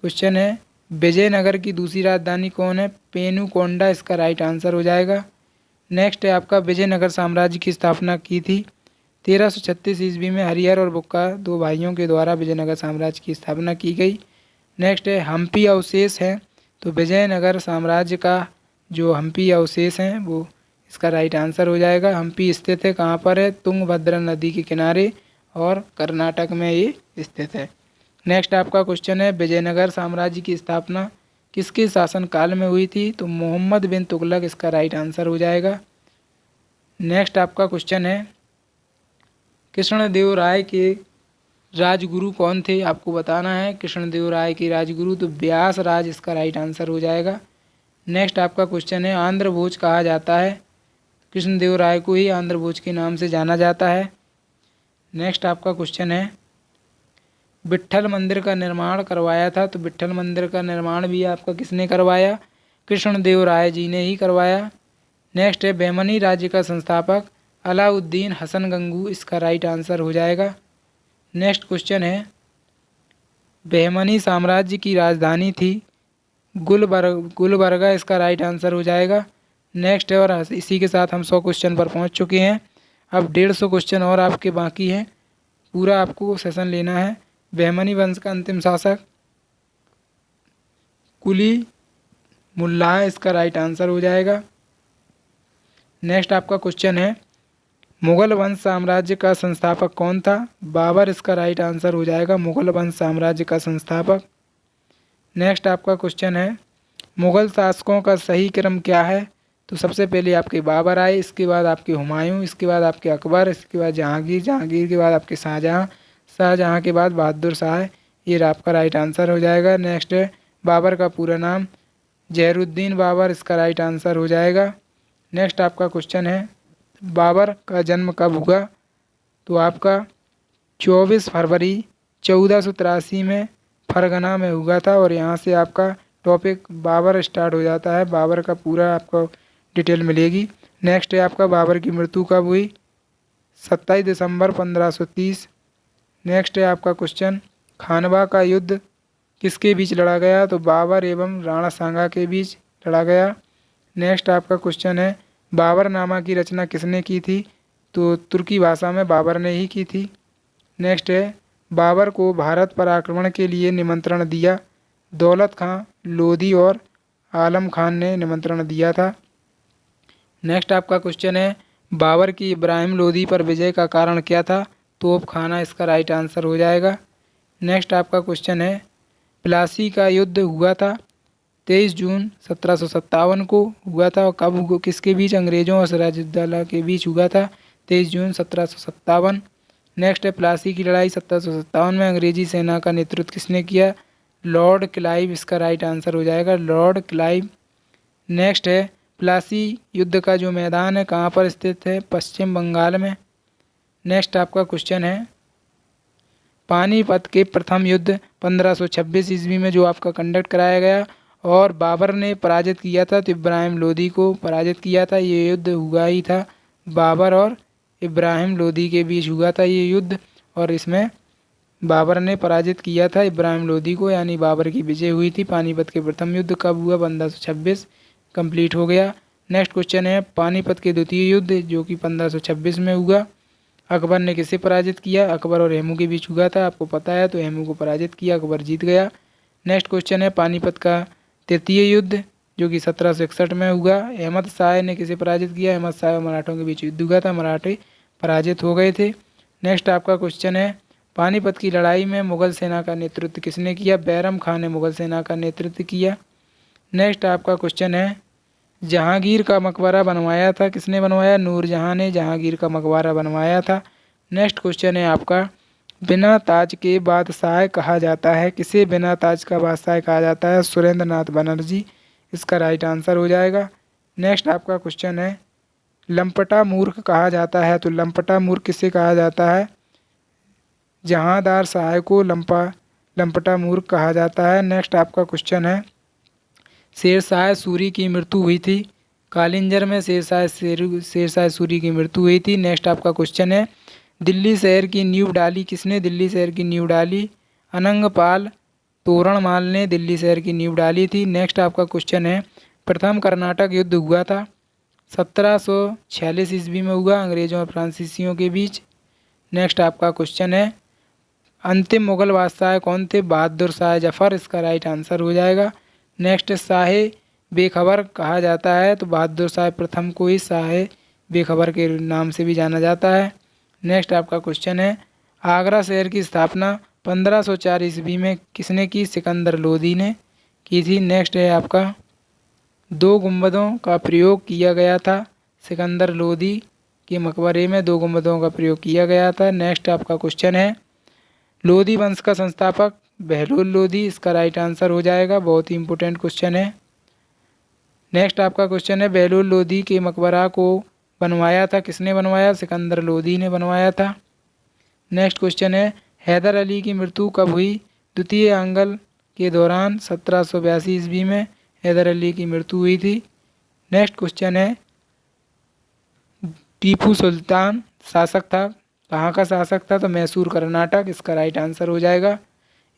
क्वेश्चन है, विजयनगर की दूसरी राजधानी कौन है? पेनुकोंडा, इसका राइट आंसर हो जाएगा। नेक्स्ट है आपका, विजयनगर साम्राज्य की स्थापना की थी 1336 ईस्वी में हरिहर और बुक्का 2 भाइयों के द्वारा विजयनगर साम्राज्य की स्थापना की गई। नेक्स्ट है, हम्पी अवशेष है, तो विजयनगर साम्राज्य का जो हम्पी अवशेष हैं वो इसका राइट आंसर हो जाएगा। हम्पी स्थित है कहाँ पर है? तुंगभद्रा नदी के किनारे और कर्नाटक में ये स्थित है। नेक्स्ट आपका क्वेश्चन है, विजयनगर साम्राज्य की स्थापना किसके शासनकाल में हुई थी? तो मोहम्मद बिन तुगलक, इसका राइट आंसर हो जाएगा। नेक्स्ट आपका क्वेश्चन है, कृष्णदेव राय के राजगुरु कौन थे? आपको बताना है कृष्णदेव राय के राजगुरु, तो व्यास राज इसका राइट आंसर हो जाएगा। नेक्स्ट आपका क्वेश्चन है, आंध्र भोज कहा जाता है, कृष्णदेव राय को ही आंध्र भोज के नाम से जाना जाता है। नेक्स्ट आपका क्वेश्चन है, विट्ठल मंदिर का निर्माण करवाया था, तो विट्ठल मंदिर का निर्माण भी आपका किसने करवाया? कृष्णदेव राय जी ने ही करवाया। नेक्स्ट है, बहमनी राज्य का संस्थापक अलाउद्दीन हसन गंगू, इसका राइट आंसर हो जाएगा। नेक्स्ट क्वेश्चन है, बहमनी साम्राज्य की राजधानी थी गुलबर्गा, इसका राइट आंसर हो जाएगा। नेक्स्ट है, और इसी के साथ हम 100 क्वेश्चन पर पहुंच चुके हैं। अब 150 क्वेश्चन और आपके बाकी हैं, पूरा आपको सेशन लेना है। बहमनी वंश का अंतिम शासक कुली मुल्ला, इसका राइट आंसर हो जाएगा। नेक्स्ट आपका क्वेश्चन है, मुगल वंश साम्राज्य का संस्थापक कौन था? बाबर, इसका राइट आंसर हो जाएगा, मुगल वंश साम्राज्य का संस्थापक। नेक्स्ट आपका क्वेश्चन है, मुगल शासकों का सही क्रम क्या है? तो सबसे पहले आपके बाबर आए, इसके बाद आपके हुमायूं, इसके बाद आपके अकबर, इसके बाद जहांगीर, जहांगीर के बाद आपके शाहजहां, शाहजहां के बाद बहादुर शाह, ये आपका राइट आंसर हो जाएगा। नेक्स्ट है, बाबर का पूरा नाम जहरुद्दीन बाबर, इसका राइट आंसर हो जाएगा। नेक्स्ट आपका क्वेश्चन है, बाबर का जन्म कब हुआ? तो आपका 24 फरवरी 1483 में फरगना में हुआ था, और यहाँ से आपका टॉपिक बाबर स्टार्ट हो जाता है। बाबर का पूरा आपको डिटेल मिलेगी। नेक्स्ट है आपका, बाबर की मृत्यु कब हुई? 27 दिसंबर 1530। नेक्स्ट है आपका क्वेश्चन, खानवा का युद्ध किसके बीच लड़ा गया? तो बाबर एवं राणा सांगा के बीच लड़ा गया। नेक्स्ट आपका क्वेश्चन है, बाबरनामा की रचना किसने की थी? तो तुर्की भाषा में बाबर ने ही की थी। नेक्स्ट है, बाबर को भारत पर आक्रमण के लिए निमंत्रण दिया दौलत खां लोधी और आलम खान ने निमंत्रण दिया था। नेक्स्ट आपका क्वेश्चन है, बाबर की इब्राहिम लोधी पर विजय का कारण क्या था? तोप खाना, इसका राइट आंसर हो जाएगा। नेक्स्ट आपका क्वेश्चन है, प्लासी का युद्ध हुआ था 23 जून 1757 को हुआ था, और कब हुआ? किसके बीच? अंग्रेजों और सिराजुद्दौला के बीच हुआ था 23 जून 1757। नेक्स्ट है, प्लासी की लड़ाई 1757 में अंग्रेजी सेना का नेतृत्व किसने किया? लॉर्ड क्लाइव, इसका राइट आंसर हो जाएगा, लॉर्ड क्लाइव। नेक्स्ट है, प्लासी युद्ध का जो मैदान है कहाँ पर स्थित है? पश्चिम बंगाल में। नेक्स्ट आपका क्वेश्चन है, पानीपत के प्रथम युद्ध 1526 ईस्वी में जो आपका कंडक्ट कराया गया और बाबर ने पराजित किया था, तो इब्राहिम लोदी को पराजित किया था। ये युद्ध हुआ ही था, बाबर और इब्राहिम लोदी के बीच हुआ था ये युद्ध, और इसमें बाबर ने पराजित किया था इब्राहिम लोदी को, यानी बाबर की विजय हुई थी। पानीपत के प्रथम युद्ध कब हुआ? 1526 कंप्लीट हो गया। नेक्स्ट क्वेश्चन है पानीपत के द्वितीय युद्ध जो कि 1526 में हुआ, अकबर ने किसे पराजित किया? अकबर और हेमू के बीच हुआ था, आपको पता है, तो हेमू को पराजित किया, अकबर जीत गया। नेक्स्ट क्वेश्चन है पानीपत का तृतीय युद्ध जो कि 1761 में हुआ, अहमद शाह ने किसे पराजित किया? अहमद शाह और मराठों के बीच युद्ध हुआ था, मराठे पराजित हो गए थे। नेक्स्ट आपका क्वेश्चन है पानीपत की लड़ाई में मुगल सेना का नेतृत्व किसने किया? बैरम खान ने मुगल सेना का नेतृत्व किया। नेक्स्ट आपका क्वेश्चन है जहांगीर का मकबरा बनवाया था, किसने बनवाया? नूरजहां ने जहांगीर का मकबरा बनवाया था। नेक्स्ट क्वेश्चन है आपका बिना ताज के बादशाह कहा जाता है, किसे बिना ताज का बादशाह कहा जाता है? सुरेंद्र नाथ बनर्जी, इसका राइट आंसर हो जाएगा। नेक्स्ट आपका क्वेश्चन है लंपटा मूर्ख कहा जाता है, तो लंपटा मूर्ख किसे कहा जाता है? जहांदार शाह को लंपटा मूर्ख कहा जाता है। नेक्स्ट आपका क्वेश्चन है शेरशाह सूरी की मृत्यु हुई थी, कालिंजर में शेरशाह सूरी की मृत्यु हुई थी। नेक्स्ट आपका क्वेश्चन है दिल्ली शहर की नींव डाली किसने? दिल्ली शहर की नींव डाली अनंगपाल तोरणमाल ने दिल्ली शहर की नींव डाली थी। नेक्स्ट आपका क्वेश्चन है प्रथम कर्नाटक युद्ध हुआ था 1746 ईस्वी में हुआ, अंग्रेजों और फ्रांसीसियों के बीच। नेक्स्ट आपका क्वेश्चन है अंतिम मुगल बादशाह कौन थे? बहादुर शाह जफर, इसका राइट आंसर हो जाएगा। नेक्स्ट शाह बेखबर कहा जाता है, तो बहादुर शाह प्रथम को ही शाह बेखबर के नाम से भी जाना जाता है। नेक्स्ट आपका क्वेश्चन है आगरा शहर की स्थापना 1504 ईस्वी में किसने की? सिकंदर लोदी ने की थी। नेक्स्ट है आपका 2 गुंबदों का प्रयोग किया गया था, सिकंदर लोदी के मकबरे में 2 गुंबदों का प्रयोग किया गया था। नेक्स्ट आपका क्वेश्चन है लोदी वंश का संस्थापक बहलोल लोदी, इसका राइट आंसर हो जाएगा, बहुत ही इंपॉर्टेंट क्वेश्चन है। नेक्स्ट आपका क्वेश्चन है बहलोल लोदी के मकबरा को बनवाया था, किसने बनवाया? सिकंदर लोदी ने बनवाया था। नेक्स्ट क्वेश्चन है हैदर अली की मृत्यु कब हुई? द्वितीय आंग्ल के दौरान 1782 ईस्वी में हैदर अली की मृत्यु हुई थी। नेक्स्ट क्वेश्चन है टीपू सुल्तान शासक था, कहाँ का शासक था? तो मैसूर कर्नाटक, इसका राइट आंसर हो जाएगा।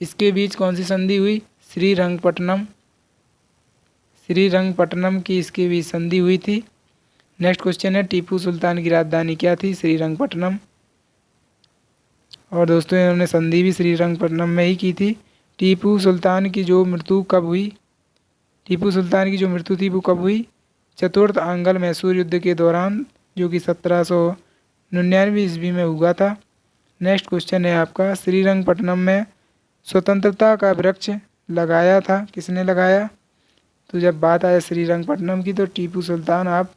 इसके बीच कौन सी संधि हुई? श्रीरंगपट्टनम की इसके बीच संधि हुई थी। नेक्स्ट क्वेश्चन है टीपू सुल्तान की राजधानी क्या थी? श्रीरंगपट्टनम, और दोस्तों इन्होंने संधि भी श्रीरंगपट्टनम में ही की थी। टीपू सुल्तान की जो मृत्यु कब हुई? टीपू सुल्तान की जो मृत्यु थी वो कब हुई? चतुर्थ आंग्ल मैसूर युद्ध के दौरान, जो कि 1799 ईस्वी में हुआ था। नेक्स्ट क्वेश्चन है आपका श्रीरंगपट्टनम में स्वतंत्रता का वृक्ष लगाया था, किसने लगाया? तो जब बात आए श्रीरंगपट्टनम की तो टीपू सुल्तान, आप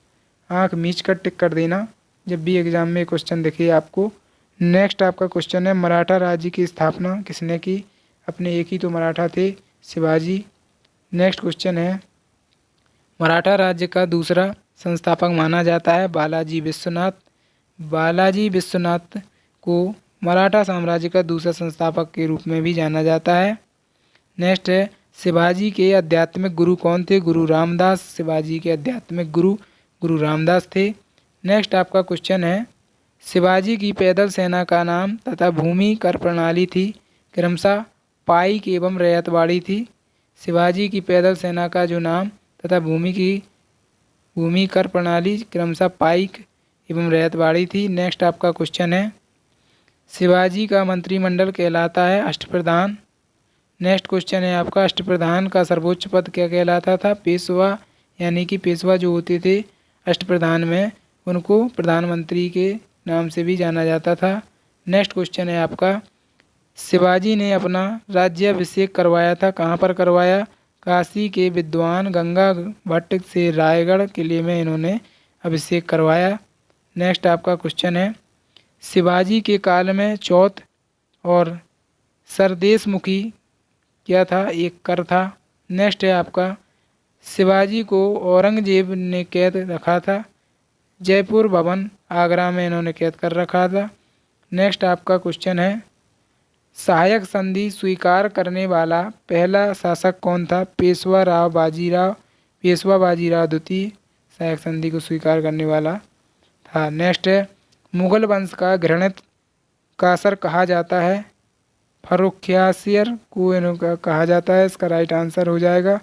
आंख मीच कर टिक कर देना जब भी एग्जाम में क्वेश्चन दिखे आपको। नेक्स्ट आपका क्वेश्चन है मराठा राज्य की स्थापना किसने की? अपने एक ही तो मराठा थे, शिवाजी। नेक्स्ट क्वेश्चन है मराठा राज्य का दूसरा संस्थापक माना जाता है बालाजी विश्वनाथ। बालाजी विश्वनाथ को मराठा साम्राज्य का दूसरा संस्थापक के रूप में भी जाना जाता है। नेक्स्ट है शिवाजी के आध्यात्मिक गुरु कौन थे? गुरु रामदास। शिवाजी के आध्यात्मिक गुरु गुरु रामदास थे। नेक्स्ट आपका क्वेश्चन है शिवाजी की पैदल सेना का नाम तथा भूमि कर प्रणाली थी, क्रमशः पाइक एवं रैयतवाड़ी थी। शिवाजी की पैदल सेना का जो नाम तथा भूमि कर प्रणाली क्रमशः पाइक एवं रैयतवाड़ी थी। नेक्स्ट आपका क्वेश्चन है शिवाजी का मंत्रिमंडल कहलाता है अष्टप्रधान। नेक्स्ट क्वेश्चन है आपका अष्टप्रधान का सर्वोच्च पद क्या कहलाता था? पेशवा, यानी कि पेशवा जो होते थे अष्टप्रधान में उनको प्रधानमंत्री के नाम से भी जाना जाता था। नेक्स्ट क्वेश्चन है आपका शिवाजी ने अपना राज्याभिषेक करवाया था, कहाँ पर करवाया? काशी के विद्वान गंगा भट्ट से रायगढ़ किले में इन्होंने अभिषेक करवाया। नेक्स्ट आपका क्वेश्चन है शिवाजी के काल में चौथ और सरदेशमुखी क्या था? एक कर था। नेक्स्ट है आपका शिवाजी को औरंगजेब ने कैद रखा था, जयपुर भवन आगरा में इन्होंने कैद कर रखा था। नेक्स्ट आपका क्वेश्चन है सहायक संधि स्वीकार करने वाला पहला शासक कौन था? पेशवा बाजीराव द्वितीय सहायक संधि को स्वीकार करने वाला था। नेक्स्ट है, मुगल वंश का घृणित कासर कहा जाता है? फर्रुखियार को इनको कहा जाता है, इसका राइट आंसर हो जाएगा।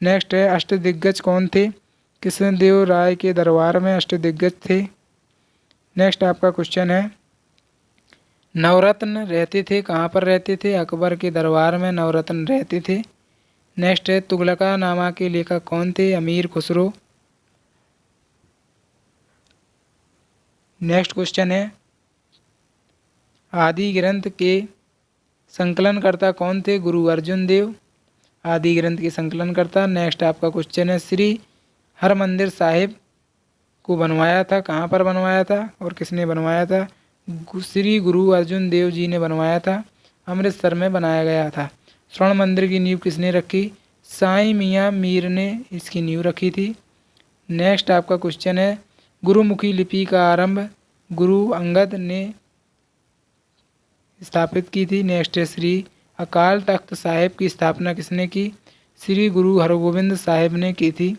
नेक्स्ट है, अष्टदिग्गज कौन थे? कृष्णदेव राय के दरबार में अष्टदिग्गज थे। नेक्स्ट आपका क्वेश्चन है, नवरत्न रहते थे, कहाँ पर रहते थे? अकबर के दरबार में नवरत्न रहते थे। नेक्स्ट है, तुगलकानामा के लेखक कौन थे? अमीर खुसरो। नेक्स्ट क्वेश्चन है, आदि ग्रंथ के संकलनकर्ता कौन थे? गुरु अर्जुन देव आदि ग्रंथ के संकलनकर्ता। नेक्स्ट आपका क्वेश्चन है, श्री हरमंदिर साहिब को बनवाया था, कहाँ पर बनवाया था और किसने बनवाया था? श्री गुरु अर्जुन देव जी ने बनवाया था, अमृतसर में बनाया गया था। स्वर्ण मंदिर की नींव किसने रखी? साईं मियाँ मीर ने इसकी नींव रखी थी। नेक्स्ट आपका क्वेश्चन है, गुरुमुखी लिपि का आरंभ गुरु अंगद ने स्थापित की थी। नेक्स्ट है, श्री अकाल तख्त साहिब की स्थापना किसने की? श्री गुरु हरगोविंद साहिब ने की थी।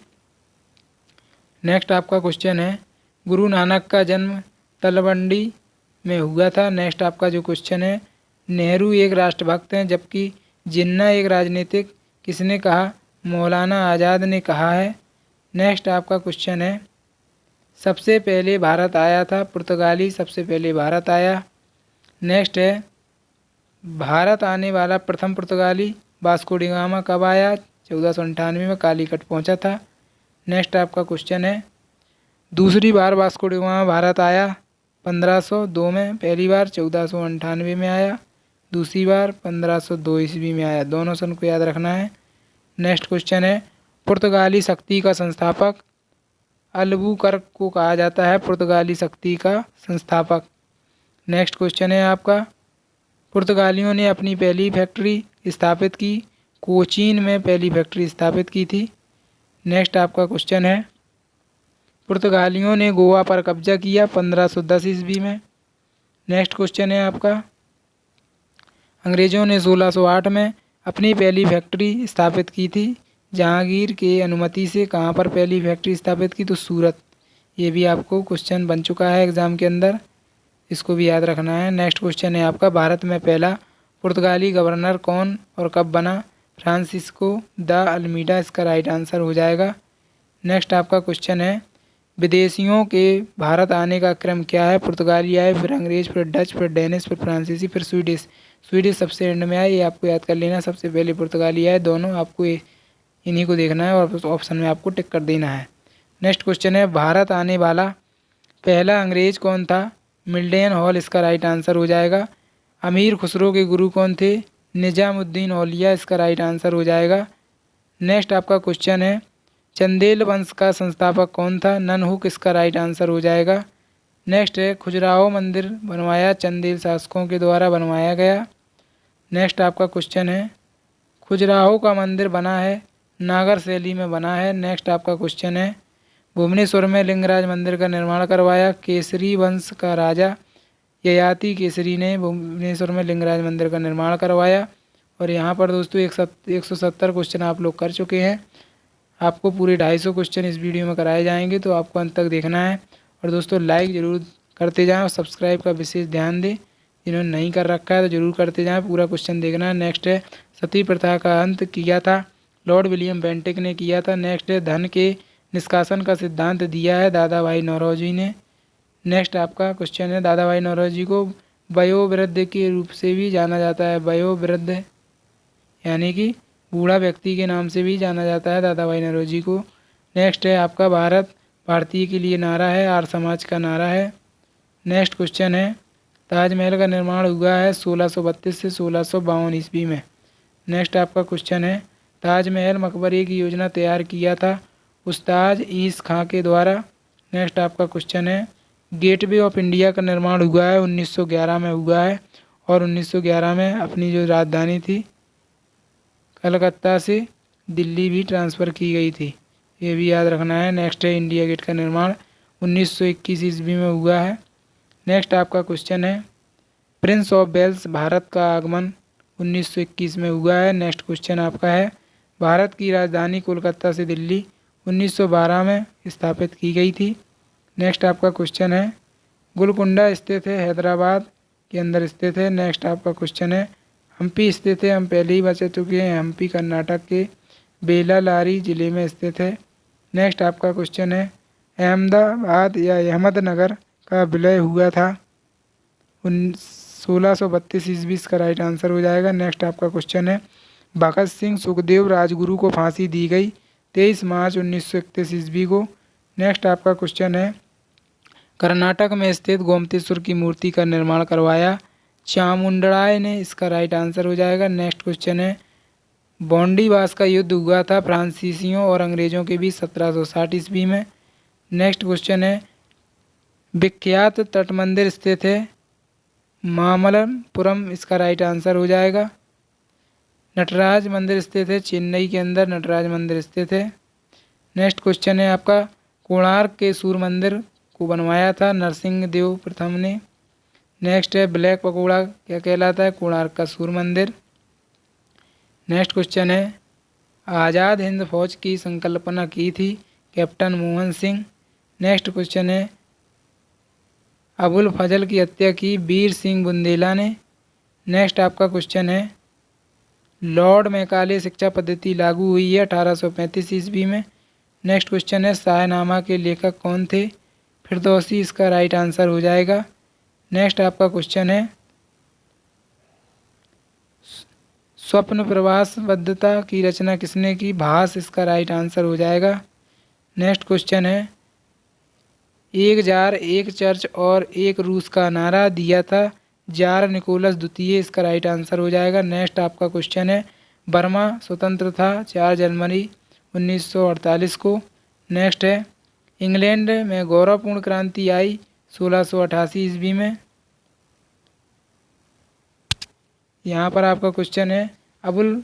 नेक्स्ट आपका क्वेश्चन है, गुरु नानक का जन्म तलवंडी में हुआ था। नेक्स्ट आपका जो क्वेश्चन है, नेहरू एक राष्ट्रभक्त हैं जबकि जिन्ना एक राजनीतिक, किसने कहा? मौलाना आज़ाद ने कहा है। नेक्स्ट आपका क्वेश्चन है, सबसे पहले भारत आया था पुर्तगाली, सबसे पहले भारत आया। नेक्स्ट है, भारत आने वाला प्रथम पुर्तगाली वास्को डी गामा कब आया? 1498 में कालीकट पहुंचा था। नेक्स्ट आपका क्वेश्चन है, दूसरी बार वास्को डी गामा भारत आया 1502 में, पहली बार 1498 में आया, दूसरी बार 1502 ईस्वी में आया। दोनों सन को याद रखना है। नेक्स्ट क्वेश्चन है, पुर्तगाली शक्ति का संस्थापक अल्बुकर्क को कहा जाता है, पुर्तगाली शक्ति का संस्थापक। नेक्स्ट क्वेश्चन है आपका, पुर्तगालियों ने अपनी पहली फैक्ट्री स्थापित की, कोचीन में पहली फैक्ट्री स्थापित की थी। नेक्स्ट आपका क्वेश्चन है, पुर्तगालियों ने गोवा पर कब्जा किया 1510 ईस्वी में। नेक्स्ट क्वेश्चन है आपका, अंग्रेज़ों ने 1608 में अपनी पहली फैक्ट्री स्थापित की थी, जहांगीर के अनुमति से। कहाँ पर पहली फैक्ट्री स्थापित की? तो सूरत। ये भी आपको क्वेश्चन बन चुका है एग्ज़ाम के अंदर, इसको भी याद रखना है। नेक्स्ट क्वेश्चन है आपका, भारत में पहला पुर्तगाली गवर्नर कौन और कब बना? फ्रांसिस्को द अल्मीडा, इसका राइट आंसर हो जाएगा। नेक्स्ट आपका क्वेश्चन है, विदेशियों के भारत आने का क्रम क्या है? पुर्तगाली आए, फिर अंग्रेज, फिर डच, फिर डेनिश, फिर फ्रांसीसी, फिर स्वीडिश। स्वीडिश सबसे एंड में आए, ये आपको याद कर लेना। सबसे पहले पुर्तगाली आए, दोनों आपको इन्हीं को देखना है और ऑप्शन में आपको टिक कर देना है। नेक्स्ट क्वेश्चन है, भारत आने वाला पहला अंग्रेज कौन था? मिल्डन हॉल, इसका राइट आंसर हो जाएगा। अमीर खुसरो के गुरु कौन थे? निजामुद्दीन औलिया, इसका राइट आंसर हो जाएगा। नेक्स्ट आपका क्वेश्चन है, चंदेल वंश का संस्थापक कौन था? ननहुक, इसका राइट आंसर हो जाएगा। नेक्स्ट है, खजुराहो मंदिर बनवाया चंदेल शासकों के द्वारा बनवाया गया। नेक्स्ट आपका क्वेश्चन है, खजुराहो का मंदिर बना है नागर शैली में बना है। नेक्स्ट आपका क्वेश्चन है, भुवनेश्वर में लिंगराज मंदिर का निर्माण करवाया केसरी वंश का राजा ययाति केसरी ने भुवनेश्वर में लिंगराज मंदिर का निर्माण करवाया। और यहाँ पर दोस्तों 170 क्वेश्चन आप लोग कर चुके हैं। आपको पूरे 250 क्वेश्चन इस वीडियो में कराए जाएंगे, तो आपको अंत तक देखना है। और दोस्तों लाइक ज़रूर करते जाएं और सब्सक्राइब का विशेष ध्यान दें, जिन्होंने नहीं कर रखा है तो ज़रूर करते जाएं, पूरा क्वेश्चन देखना है। नेक्स्ट है, सती प्रथा का अंत किया था लॉर्ड विलियम बेंटिक ने किया था। नेक्स्ट है, धन के निष्कासन का सिद्धांत दिया है दादा भाई नौरोजी ने। नेक्स्ट आपका क्वेश्चन है, दादा भाई नौरोजी को वयोवृद्ध के रूप से भी जाना जाता है, वयोवृद्ध यानी कि बूढ़ा व्यक्ति के नाम से भी जाना जाता है दादा भाई नौरोजी को। नेक्स्ट है आपका, भारत भारतीय के लिए नारा है, आर्य समाज का नारा है। नेक्स्ट क्वेश्चन है, ताजमहल का निर्माण हुआ है 1632 से 1652 ईस्वी में। नेक्स्ट आपका क्वेश्चन है, ताजमहल मकबरे की योजना तैयार किया था उस्ताद ईस खां के द्वारा। नेक्स्ट आपका क्वेश्चन है, गेटवे ऑफ इंडिया का निर्माण हुआ है 1911 में हुआ है, और 1911 में अपनी जो राजधानी थी कलकत्ता से दिल्ली भी ट्रांसफ़र की गई थी, ये भी याद रखना है। नेक्स्ट है, इंडिया गेट का निर्माण 1921 ईस्वी में हुआ है। नेक्स्ट आपका क्वेश्चन है, प्रिंस ऑफ वेल्स भारत का आगमन 1921 में हुआ है। नेक्स्ट क्वेश्चन आपका है, भारत की राजधानी कोलकाता से दिल्ली 1912 में स्थापित की गई थी। नेक्स्ट आपका क्वेश्चन है, गोलकुंडा स्थित है हैदराबाद के अंदर स्थित है। नेक्स्ट आपका क्वेश्चन है, हम्पी स्थित है, हम पहले ही बता चुके हैं, हम्पी कर्नाटक के बेलालारी जिले में स्थित है। नेक्स्ट आपका क्वेश्चन है, अहमदाबाद या अहमदनगर का विलय हुआ था 1632 ईस्वी, इसका राइट आंसर हो जाएगा। नेक्स्ट आपका क्वेश्चन है, भगत सिंह सुखदेव राजगुरु को फांसी दी गई 23 मार्च 1931 ईस्वी को। नेक्स्ट आपका क्वेश्चन है, कर्नाटक में स्थित गोमतेश्वर की मूर्ति का निर्माण करवाया चामुंडराय ने, इसका राइट आंसर हो जाएगा। नेक्स्ट क्वेश्चन है, बॉन्डीवास का युद्ध हुआ था फ्रांसीसियों और अंग्रेजों के बीच 1760 ईस्वी में। नेक्स्ट क्वेश्चन है, विख्यात तट मंदिर स्थित है मामल्लपुरम, इसका राइट आंसर हो जाएगा। नटराज मंदिर स्थित है चेन्नई के अंदर, नटराज मंदिर स्थित है। नेक्स्ट क्वेश्चन है आपका, कोणार्क के सूर्य मंदिर को बनवाया था नरसिंह देव प्रथम ने। नेक्स्ट है, ब्लैक पकोड़ा क्या कहलाता है, कोणार्क का सूर्य मंदिर। नेक्स्ट क्वेश्चन है, आज़ाद हिंद फौज की संकल्पना की थी captain Mohan Singh. Next question है, अबुल फजल की हत्या की वीर सिंह बुंदेला ने। नेक्स्ट आपका क्वेश्चन है, लॉर्ड मैकाले शिक्षा पद्धति लागू हुई है 1835 ईस्वी में। नेक्स्ट क्वेश्चन है, शाहनामा के लेखक कौन थे, फिरदौसी, इसका राइट आंसर हो जाएगा। नेक्स्ट आपका क्वेश्चन है, स्वप्न प्रवासबद्धता की रचना किसने की, भास, इसका राइट आंसर हो जाएगा। नेक्स्ट क्वेश्चन है, एक जार एक चर्च और एक रूस का नारा दिया था जार निकोलस द्वितीय, इसका राइट आंसर हो जाएगा। नेक्स्ट आपका क्वेश्चन है, बर्मा स्वतंत्र था 4 जनवरी 1948 को। नेक्स्ट है, इंग्लैंड में गौरवपूर्ण क्रांति आई 1688 ईस्वी में। यहाँ पर आपका क्वेश्चन है, अबुल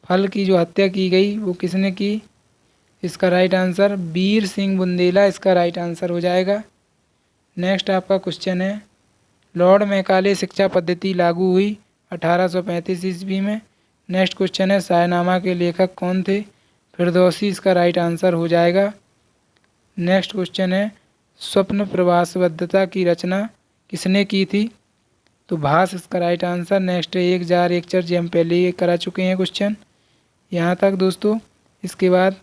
फल की जो हत्या की गई वो किसने की, इसका राइट आंसर वीर सिंह बुंदेला, इसका राइट आंसर हो जाएगा। नेक्स्ट आपका क्वेश्चन है, लॉर्ड मैकाले शिक्षा पद्धति लागू हुई 1835 ईस्वी में। नेक्स्ट क्वेश्चन है, शाहनामा के लेखक कौन थे, फिरदौसी, इसका राइट आंसर हो जाएगा। नेक्स्ट क्वेश्चन है, स्वप्न प्रवासबद्धता की रचना किसने की थी, तो भास, इसका राइट आंसर। नेक्स्ट है, एक जार एक चर्च, हम पहले ही करा चुके हैं क्वेश्चन यहाँ तक दोस्तों। इसके बाद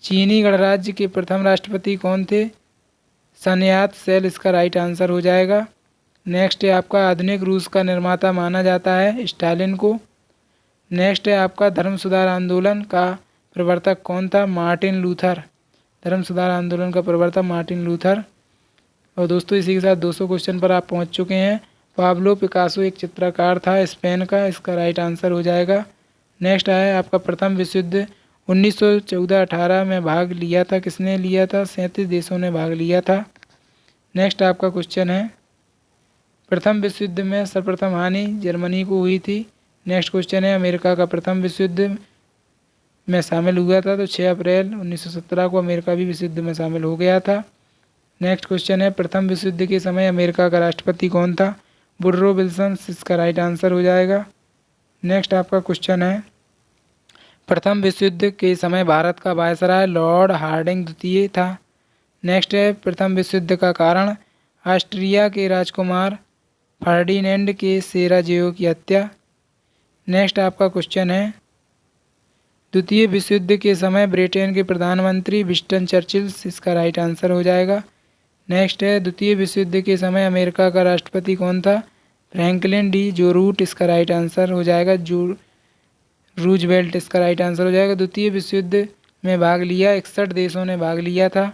चीनी गणराज्य के प्रथम राष्ट्रपति कौन थे, सनयात सेल, इसका राइट आंसर हो जाएगा। नेक्स्ट है आपका, आधुनिक रूस का निर्माता माना जाता है स्टालिन को। नेक्स्ट है आपका, धर्म सुधार आंदोलन का प्रवर्तक कौन था, मार्टिन लूथर, धर्म सुधार आंदोलन का प्रवर्तक मार्टिन लूथर। और दोस्तों इसी के साथ 200 क्वेश्चन पर आप पहुंच चुके हैं। पाब्लो पिकासो एक चित्रकार था स्पेन का, इसका राइट आंसर हो जाएगा। नेक्स्ट है आपका, प्रथम विश्व युद्ध 1914-18 में भाग लिया था, किसने लिया था, 37 देशों ने भाग लिया था। नेक्स्ट आपका क्वेश्चन है, प्रथम विश्व युद्ध में सर्वप्रथम हानि जर्मनी को हुई थी। नेक्स्ट क्वेश्चन है, अमेरिका का प्रथम विश्व युद्ध में शामिल हुआ था, तो 6 अप्रैल 1917 को अमेरिका भी विश्व युद्ध में शामिल हो गया था। नेक्स्ट क्वेश्चन है, प्रथम विश्व युद्ध के समय अमेरिका का राष्ट्रपति कौन था, वुडरो विल्सन, इसका राइट आंसर हो जाएगा। नेक्स्ट आपका क्वेश्चन है, प्रथम विश्व युद्ध के समय भारत का वायसराय लॉर्ड हार्डिंग द्वितीय था। नेक्स्ट है, प्रथम विश्व युद्ध का कारण ऑस्ट्रिया के राजकुमार फर्डिनेंड के सेराजेओ की हत्या। नेक्स्ट आपका क्वेश्चन है, द्वितीय विश्व युद्ध के समय ब्रिटेन के प्रधानमंत्री विंस्टन चर्चिल, इसका राइट आंसर हो जाएगा। नेक्स्ट है, द्वितीय विश्व युद्ध के समय अमेरिका का राष्ट्रपति कौन था, फ्रैंकलिन डी जोरूट, इसका राइट आंसर हो जाएगा। रूजवेल्ट, इसका राइट आंसर हो जाएगा। द्वितीय विश्व युद्ध में भाग लिया 61 देशों ने भाग लिया था।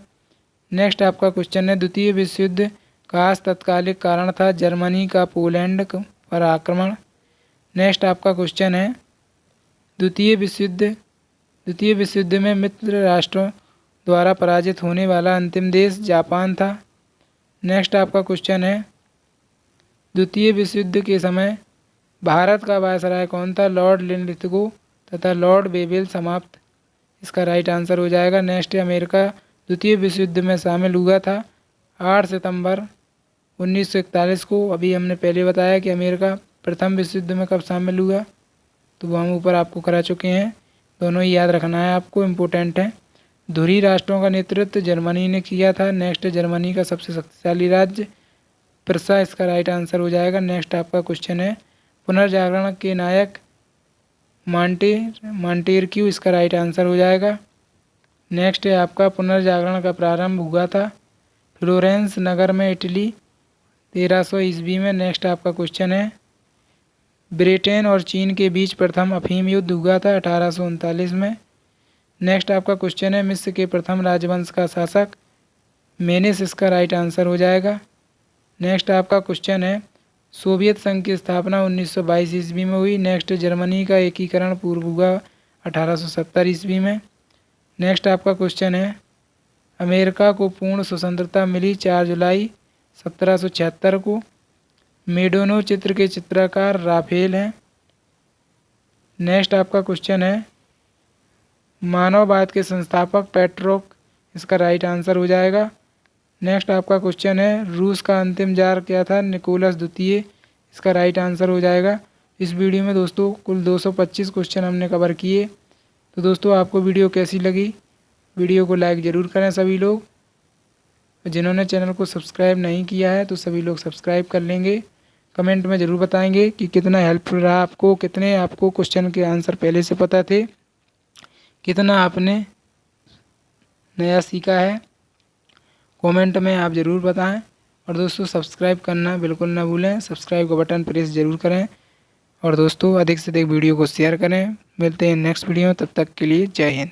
नेक्स्ट आपका क्वेश्चन है, द्वितीय विश्व युद्ध का तत्कालिक कारण था जर्मनी का पोलैंड पर आक्रमण। नेक्स्ट आपका क्वेश्चन है, द्वितीय विश्व युद्ध में मित्र राष्ट्रों द्वारा पराजित होने वाला अंतिम देश जापान था। नेक्स्ट आपका क्वेश्चन है, द्वितीय विश्व युद्ध के समय भारत का वायसराय कौन था, लॉर्ड लिनलिथगो तथा लॉर्ड बेवेल समाप्त, इसका राइट आंसर हो जाएगा। नेक्स्ट अमेरिका द्वितीय विश्व युद्ध में शामिल हुआ था 8 सितंबर 1941 को। अभी हमने पहले बताया कि अमेरिका प्रथम विश्व युद्ध में कब शामिल हुआ, तो वो हम ऊपर आपको करा चुके हैं। दोनों ही याद रखना है आपको, इम्पोर्टेंट है। धुरी राष्ट्रों का नेतृत्व जर्मनी ने किया था। नेक्स्ट, जर्मनी का सबसे शक्तिशाली राज्य प्रसा, इसका राइट आंसर हो जाएगा। नेक्स्ट आपका क्वेश्चन है पुनर्जागरण के नायक मॉन्टेस्क्यू, इसका राइट आंसर हो जाएगा। नेक्स्ट है आपका पुनर्जागरण का प्रारंभ हुआ था फ्लोरेंस नगर में, इटली, 1300 ईस्वी में। नेक्स्ट आपका क्वेश्चन है ब्रिटेन और चीन के बीच प्रथम अफीम युद्ध हुआ था 1839 में। नेक्स्ट आपका क्वेश्चन है मिस्र के प्रथम राजवंश का शासक मेनेस, इसका राइट आंसर हो जाएगा। नेक्स्ट आपका क्वेश्चन है सोवियत संघ की स्थापना 1922 ईस्वी में हुई। नेक्स्ट, जर्मनी का एकीकरण पूर्व हुआ 1870 ईस्वी में। नेक्स्ट आपका क्वेश्चन है अमेरिका को पूर्ण स्वतंत्रता मिली 4 जुलाई 1776 को। मेडोनो चित्र के चित्रकार राफेल हैं। नेक्स्ट आपका क्वेश्चन है मानववाद के संस्थापक पेट्रोक, इसका राइट आंसर हो जाएगा। नेक्स्ट आपका क्वेश्चन है रूस का अंतिम जार क्या था, निकोलस द्वितीय, इसका राइट आंसर हो जाएगा। इस वीडियो में दोस्तों कुल 225 क्वेश्चन हमने कवर किए। तो दोस्तों आपको वीडियो कैसी लगी, वीडियो को लाइक ज़रूर करें सभी लोग। जिन्होंने चैनल को सब्सक्राइब नहीं किया है तो सभी लोग सब्सक्राइब कर लेंगे। कमेंट में ज़रूर बताएंगे कि कितना हेल्पफुल रहा आपको, कितने आपको क्वेश्चन के आंसर पहले से पता थे, कितना आपने नया सीखा है। कमेंट में आप ज़रूर बताएं। और दोस्तों सब्सक्राइब करना बिल्कुल ना भूलें, सब्सक्राइब का बटन प्रेस ज़रूर करें। और दोस्तों अधिक से अधिक वीडियो को शेयर करें। मिलते हैं नेक्स्ट वीडियो में, तब तक के लिए जय हिंद।